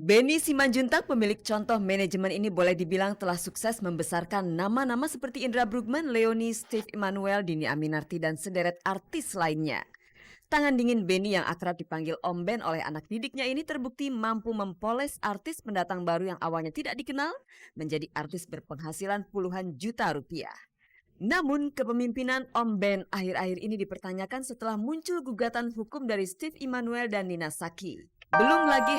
Benny Simanjuntak, pemilik contoh manajemen ini boleh dibilang telah sukses membesarkan nama-nama seperti Indra Bruggman, Leoni, Steve Emmanuel, Dini Aminarti, dan sederet artis lainnya. Tangan dingin Benny yang akrab dipanggil Om Ben oleh anak didiknya ini terbukti mampu mempoles artis pendatang baru yang awalnya tidak dikenal menjadi artis berpenghasilan puluhan juta rupiah. Namun kepemimpinan Om Ben akhir-akhir ini dipertanyakan setelah muncul gugatan hukum dari Steve Emmanuel dan Nina Saki. Belum lagi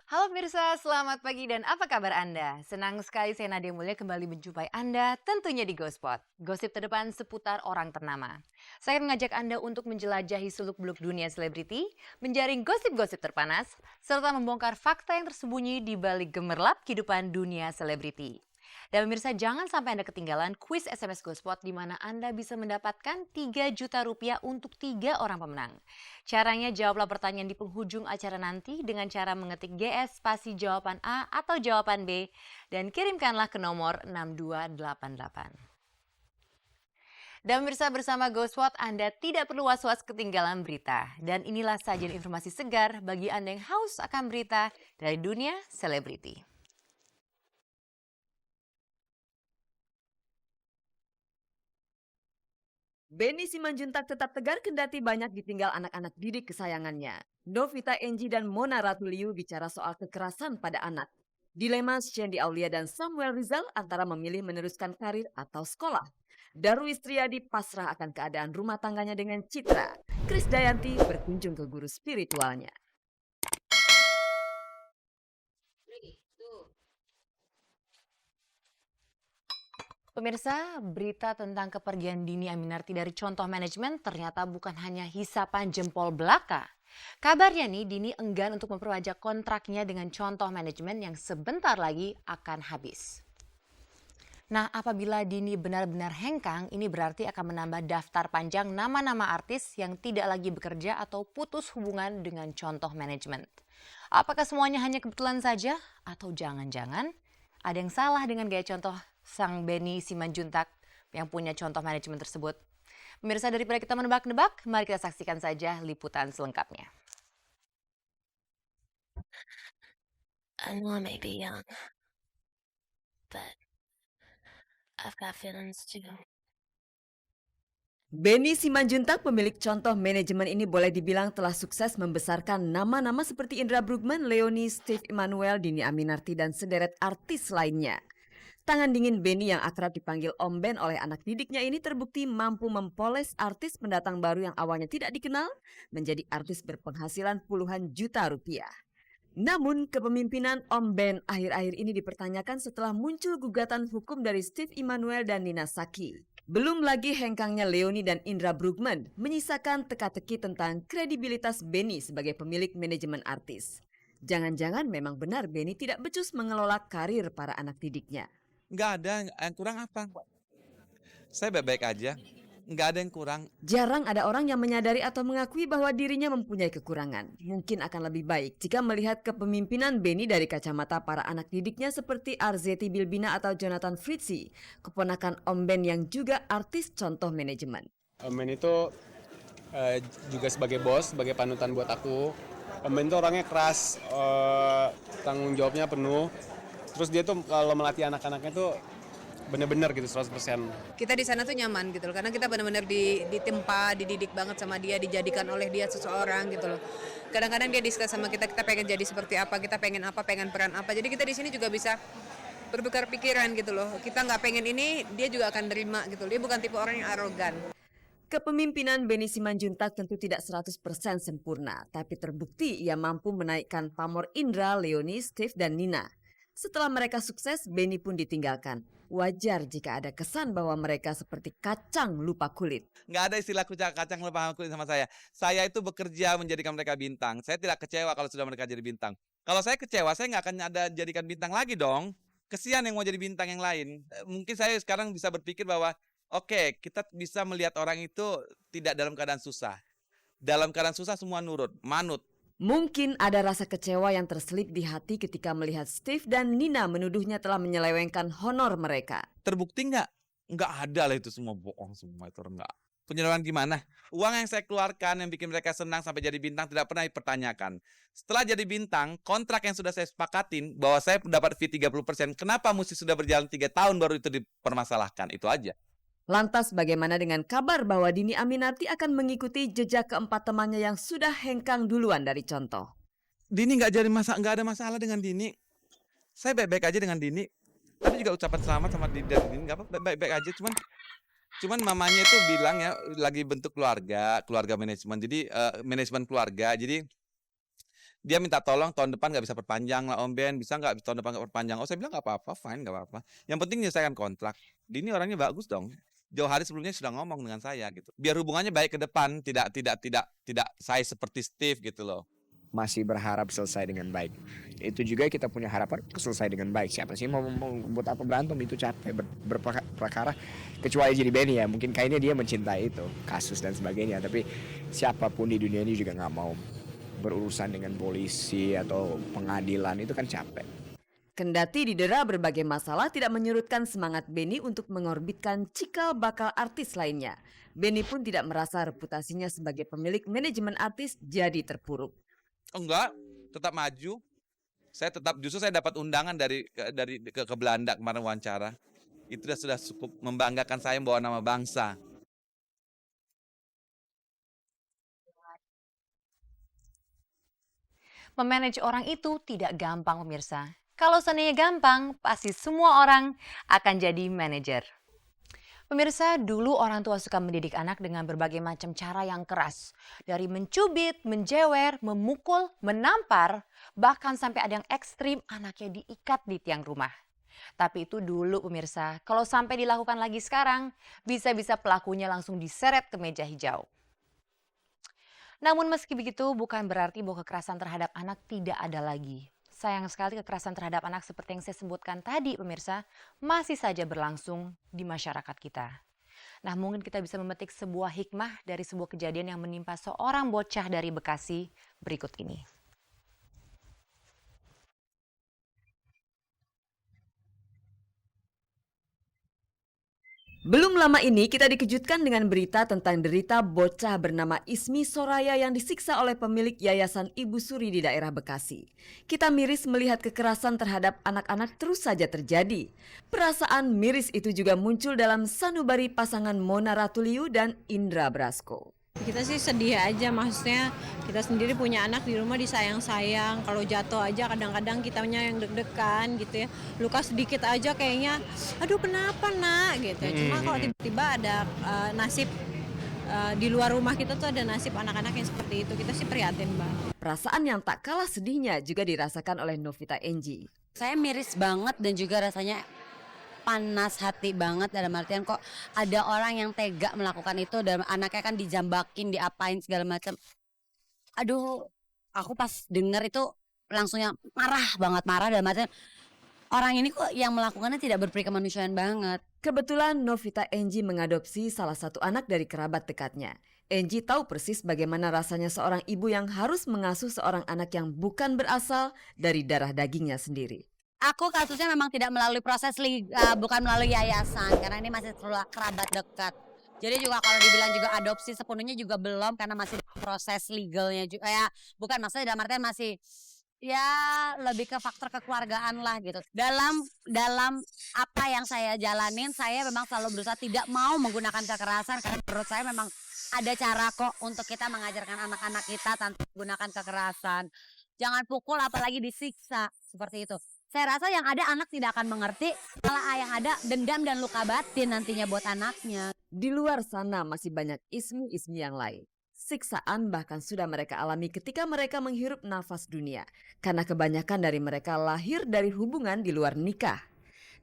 Halo pemirsa, selamat pagi dan apa kabar Anda? Senang sekali saya Nadia Mulya kembali menjumpai Anda tentunya di GoSpot. Gosip terdepan seputar orang ternama. Saya akan mengajak Anda untuk menjelajahi seluk-beluk dunia selebriti, menjaring gosip-gosip terpanas, serta membongkar fakta yang tersembunyi di balik gemerlap kehidupan dunia selebriti. Dan pemirsa, jangan sampai Anda ketinggalan kuis SMS GoSpot di mana Anda bisa mendapatkan 3 juta rupiah untuk 3 orang pemenang. Caranya jawablah pertanyaan di penghujung acara nanti dengan cara mengetik GS spasi jawaban A atau jawaban B dan kirimkanlah ke nomor 6288. Dan pemirsa, bersama GoSpot Anda tidak perlu was-was ketinggalan berita. Dan inilah sajian informasi segar bagi Anda yang haus akan berita dari dunia selebriti. Benny Simanjuntak tetap tegar kendati banyak ditinggal anak-anak didik kesayangannya. Novita Enji dan Mona Ratuliu bicara soal kekerasan pada anak. Dilema Shandy Aulia dan Samuel Rizal antara memilih meneruskan karir atau sekolah. Darwis Triadi pasrah akan keadaan rumah tangganya dengan Citra. Kris Dayanti berkunjung ke guru spiritualnya. Pemirsa, berita tentang kepergian Dini Aminarti dari Contoh Manajemen ternyata bukan hanya hisapan jempol belaka. Kabarnya nih, Dini enggan untuk memperpanjang kontraknya dengan Contoh Manajemen yang sebentar lagi akan habis. Nah, apabila Dini benar-benar hengkang, ini berarti akan menambah daftar panjang nama-nama artis yang tidak lagi bekerja atau putus hubungan dengan Contoh Manajemen. Apakah semuanya hanya kebetulan saja? Atau jangan-jangan ada yang salah dengan gaya contoh sang Benny Simanjuntak yang punya Contoh Manajemen tersebut? Pemirsa, daripada kita menebak-nebak, mari kita saksikan saja liputan selengkapnya. I know I may be young, but I've got feelings too. Benny Simanjuntak, pemilik contoh manajemen ini boleh dibilang telah sukses membesarkan nama-nama seperti Indra Bruggman, Leoni, Steve Emmanuel, Dini Aminarti, dan sederet artis lainnya. Tangan dingin Benny yang akrab dipanggil Om Ben oleh anak didiknya ini terbukti mampu mempoles artis pendatang baru yang awalnya tidak dikenal menjadi artis berpenghasilan puluhan juta rupiah. Namun kepemimpinan Om Ben akhir-akhir ini dipertanyakan setelah muncul gugatan hukum dari Steve Emmanuel dan Nina Saki. Belum lagi hengkangnya Leoni dan Indra Bruggman menyisakan teka-teki tentang kredibilitas Benny sebagai pemilik manajemen artis. Jangan-jangan memang benar Benny tidak becus mengelola karir para anak didiknya. Nggak ada, yang kurang apa? Saya baik-baik aja, nggak ada yang kurang. Jarang ada orang yang menyadari atau mengakui bahwa dirinya mempunyai kekurangan. Mungkin akan lebih baik jika melihat kepemimpinan Benny dari kacamata para anak didiknya seperti Arzetti Bilbina atau Jonathan Fritzy, keponakan Om Ben yang juga artis contoh manajemen. Om Ben itu juga sebagai bos, sebagai panutan buat aku. Om Ben itu orangnya keras, tanggung jawabnya penuh. Terus dia tuh kalau melatih anak-anaknya tuh bener-bener gitu 100%. Kita di sana tuh nyaman gitu loh, karena kita benar-benar ditempa, dididik banget sama dia, dijadikan oleh dia seseorang gitu loh. Kadang-kadang dia diskus sama kita pengen jadi seperti apa, kita pengen apa, pengen peran apa. Jadi kita di sini juga bisa bertukar pikiran gitu loh. Kita nggak pengen ini, dia juga akan terima gitu. Dia bukan tipe orang yang arogan. Kepemimpinan Benny Simanjuntak tentu tidak 100% sempurna, tapi terbukti ia mampu menaikkan pamor Indra, Leoni, Steve, dan Nina. Setelah mereka sukses, Benny pun ditinggalkan. Wajar jika ada kesan bahwa mereka seperti kacang lupa kulit. Nggak ada istilah kacang lupa kulit sama saya. Saya itu bekerja menjadikan mereka bintang. Saya tidak kecewa kalau sudah mereka jadi bintang. Kalau saya kecewa, saya nggak akan ada jadikan bintang lagi dong. Kesian yang mau jadi bintang yang lain. Mungkin saya sekarang bisa berpikir bahwa oke, kita bisa melihat orang itu tidak dalam keadaan susah. Dalam keadaan susah semua nurut, manut. Mungkin ada rasa kecewa yang terselip di hati ketika melihat Steve dan Nina menuduhnya telah menyelewengkan honor mereka. Terbukti nggak? Nggak ada lah, itu semua bohong semua, itu enggak. Penyeluruhan gimana? Uang yang saya keluarkan yang bikin mereka senang sampai jadi bintang tidak pernah dipertanyakan. Setelah jadi bintang, kontrak yang sudah saya sepakatin bahwa saya dapat fee 30%, kenapa mesti sudah berjalan 3 tahun baru itu dipermasalahkan? Itu aja. Lantas bagaimana dengan kabar bahwa Dini Aminarti akan mengikuti jejak keempat temannya yang sudah hengkang duluan dari Contoh? Dini nggak ada masalah dengan Dini. Saya baik-baik aja dengan Dini. Tadi juga ucapan selamat sama Dini dan Dini, nggak apa, baik-baik aja. Cuman mamanya itu bilang ya lagi bentuk keluarga manajemen. Jadi manajemen keluarga. Jadi dia minta tolong tahun depan nggak bisa perpanjang lah Om Ben, bisa nggak tahun depan nggak perpanjang? Oh saya bilang nggak apa-apa, fine nggak apa-apa. Yang penting menyelesaikan kontrak. Dini orangnya bagus dong. Jauh hari sebelumnya sudah ngomong dengan saya gitu. Biar hubungannya baik ke depan, tidak saya seperti Steve gitu loh. Masih berharap selesai dengan baik. Itu juga kita punya harapan selesai dengan baik. Siapa sih mau buat apa berantem, itu capek berperkara. Kecuali jadi Benny ya, mungkin kayaknya dia mencintai itu, kasus dan sebagainya. Tapi siapapun di dunia ini juga nggak mau berurusan dengan polisi atau pengadilan, itu kan capek. Kendati didera berbagai masalah tidak menyurutkan semangat Benny untuk mengorbitkan cikal bakal artis lainnya. Benny pun tidak merasa reputasinya sebagai pemilik manajemen artis jadi terpuruk. Enggak, tetap maju. Justru saya dapat undangan ke Belanda kemarin wawancara. Itu sudah cukup membanggakan saya membawa nama bangsa. Memanage orang itu tidak gampang pemirsa. Kalau seandainya gampang, pasti semua orang akan jadi manajer. Pemirsa, dulu orang tua suka mendidik anak dengan berbagai macam cara yang keras. Dari mencubit, menjewer, memukul, menampar, bahkan sampai ada yang ekstrim anaknya diikat di tiang rumah. Tapi itu dulu pemirsa, kalau sampai dilakukan lagi sekarang, bisa-bisa pelakunya langsung diseret ke meja hijau. Namun meski begitu bukan berarti bahwa kekerasan terhadap anak tidak ada lagi. Sayang sekali kekerasan terhadap anak seperti yang saya sebutkan tadi pemirsa masih saja berlangsung di masyarakat kita. Nah mungkin kita bisa memetik sebuah hikmah dari sebuah kejadian yang menimpa seorang bocah dari Bekasi berikut ini. Belum lama ini kita dikejutkan dengan berita tentang derita bocah bernama Ismi Soraya yang disiksa oleh pemilik Yayasan Ibu Suri di daerah Bekasi. Kita miris melihat kekerasan terhadap anak-anak terus saja terjadi. Perasaan miris itu juga muncul dalam sanubari pasangan Mona Ratuliu dan Indra Brasko. Kita sih sedih aja, maksudnya kita sendiri punya anak di rumah disayang-sayang. Kalau jatuh aja kadang-kadang kitanya yang deg-degan gitu ya. Luka sedikit aja kayaknya, aduh kenapa nak gitu ya. Cuma kalau tiba-tiba ada nasib di luar rumah kita tuh ada nasib anak-anak yang seperti itu, kita sih prihatin banget. Perasaan yang tak kalah sedihnya juga dirasakan oleh Novita Enji. Saya miris banget dan juga rasanya panas hati banget, dalam artian kok ada orang yang tega melakukan itu dan anaknya kan dijambakin, diapain segala macam. Aduh, aku pas denger itu langsungnya marah dalam artian orang ini kok yang melakukannya tidak berperi kemanusiaan banget. Kebetulan Novita Enji mengadopsi salah satu anak dari kerabat dekatnya. Enji tahu persis bagaimana rasanya seorang ibu yang harus mengasuh seorang anak yang bukan berasal dari darah dagingnya sendiri. Aku kasusnya memang tidak melalui proses bukan melalui yayasan karena ini masih kerabat dekat. Jadi juga kalau dibilang juga adopsi sepenuhnya juga belum karena masih proses legalnya juga ya, bukan maksudnya dalam artian masih ya lebih ke faktor kekeluargaan lah gitu. Dalam apa yang saya jalanin, saya memang selalu berusaha tidak mau menggunakan kekerasan karena menurut saya memang ada cara kok untuk kita mengajarkan anak-anak kita tanpa menggunakan kekerasan. Jangan pukul apalagi disiksa seperti itu. Saya rasa yang ada anak tidak akan mengerti, malah yang ada dendam dan luka batin nantinya buat anaknya. Di luar sana masih banyak ismi-ismi yang lain. Siksaan bahkan sudah mereka alami ketika mereka menghirup nafas dunia. Karena kebanyakan dari mereka lahir dari hubungan di luar nikah.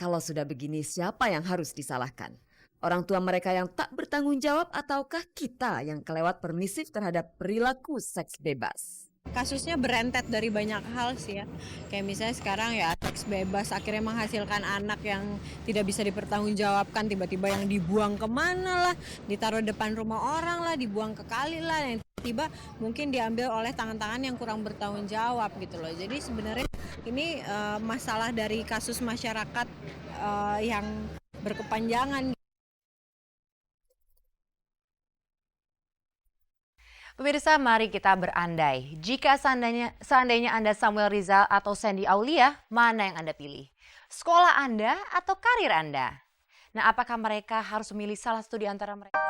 Kalau sudah begini siapa yang harus disalahkan? Orang tua mereka yang tak bertanggung jawab ataukah kita yang kelewat permisif terhadap perilaku seks bebas? Kasusnya berentet dari banyak hal sih ya. Kayak misalnya sekarang ya seks bebas akhirnya menghasilkan anak yang tidak bisa dipertanggungjawabkan, tiba-tiba yang dibuang kemana lah, ditaruh depan rumah orang lah, dibuang ke kali lah, yang tiba-tiba mungkin diambil oleh tangan-tangan yang kurang bertanggung jawab gitu loh. Jadi sebenarnya ini masalah dari kasus masyarakat yang berkepanjangan. Pemirsa, mari kita berandai. Jika seandainya Anda Samuel Rizal atau Sandy Aulia, mana yang Anda pilih? Sekolah Anda atau karir Anda? Nah, apakah mereka harus memilih salah satu di antara mereka?